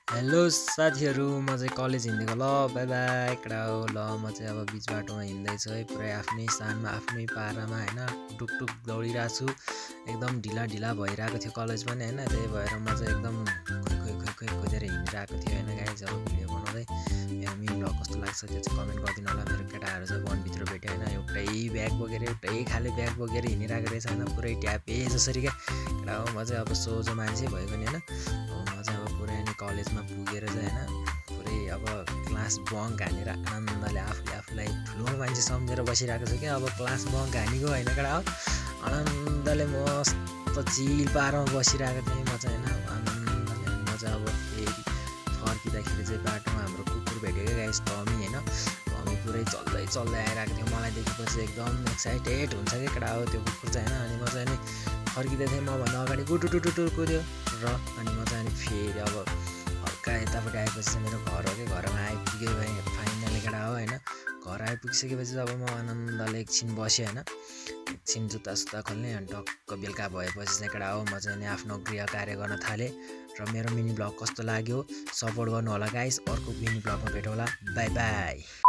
Hello साथीहरू, म चाहिँ कलेज हिँडेको ल बाई बाई कडा हो ल। म चाहिँ अब बिच बाटोमा हिँड्दैछु है, पुरै आफ्नै स्थानमा आफ्नै पारामा होइन, टुकटुक दौडिरहेको छु। एकदम ढिला ढिला भइरहेको थियो कलेज पनि होइन, त्यही भएर म चाहिँ एकदम खोइ खोजेर हिँडिरहेको थियो होइन गाइज। अब भिडियो बनाउँदै मेरो मिनी भ्लग कस्तो लाग्छ त्यो चाहिँ कमेन्ट गरिदिनु होला। मेरो केटाहरू चाहिँ वनभित्र भेट्यो होइन, एउटै ब्याग बोकेर एउटै खाले ब्याग बोकेर हिँडिरहेको रहेछ होइन, पुरै ट्यापे जसरी क्या कडा हो। म चाहिँ अब सोझो मान्छे भएको नि होइन, म चाहिँ अब पुरै अनि कलेजमा पुगेर चाहिँ होइन, पुरै अब क्लास बङ्क हानेर आनन्दले आफूलाई ठुलो मान्छे सम्झेर बसिरहेको छु क्या। अब क्लास बङ्क हानेको होइन कडा हो, आनन्दले मस्त चिल पारामा बसिरहेको थिएँ म चाहिँ होइन, आनन्दले। म चाहिँ अब फेरि फर्किँदाखेरि चाहिँ बाटोमा हाम्रो कुकुर भेट्यो क्या गाइस, टमी होइन। टमी पुरै चल्दै आइरहेको थियो, मलाई देखेपछि एकदम एक्साइटेड हुन्छ क्या कडा हो त्यो कुकुर चाहिँ होइन। अनि म चाहिँ नि फर्किँदै थिएँ, मभन्दा अगाडि गुटुटुटुटु कुद्यो र अनि म चाहिँ अनि फेरि अब हल्का यतापट्टि आएपछि चाहिँ मेरो घर हो क्या, घरमा आइपुग्यो भाइ फाइनली कडा हो होइन। घर आइपुगिसकेपछि अब म आनन्दले एकछिन बसेँ होइन, एकछिन जुत्ता खोल्ने अनि टक्क बेलुका भएपछि चाहिँ कडा हो म चाहिँ नि आफ्नो गृह कार्य गर्न थालेँ। र मेरो मिनी ब्लग कस्तो लाग्यो सपोर्ट गर्नु होला गाइस, अर्को मिनी ब्लगमा भेटौँला, बाई बाई।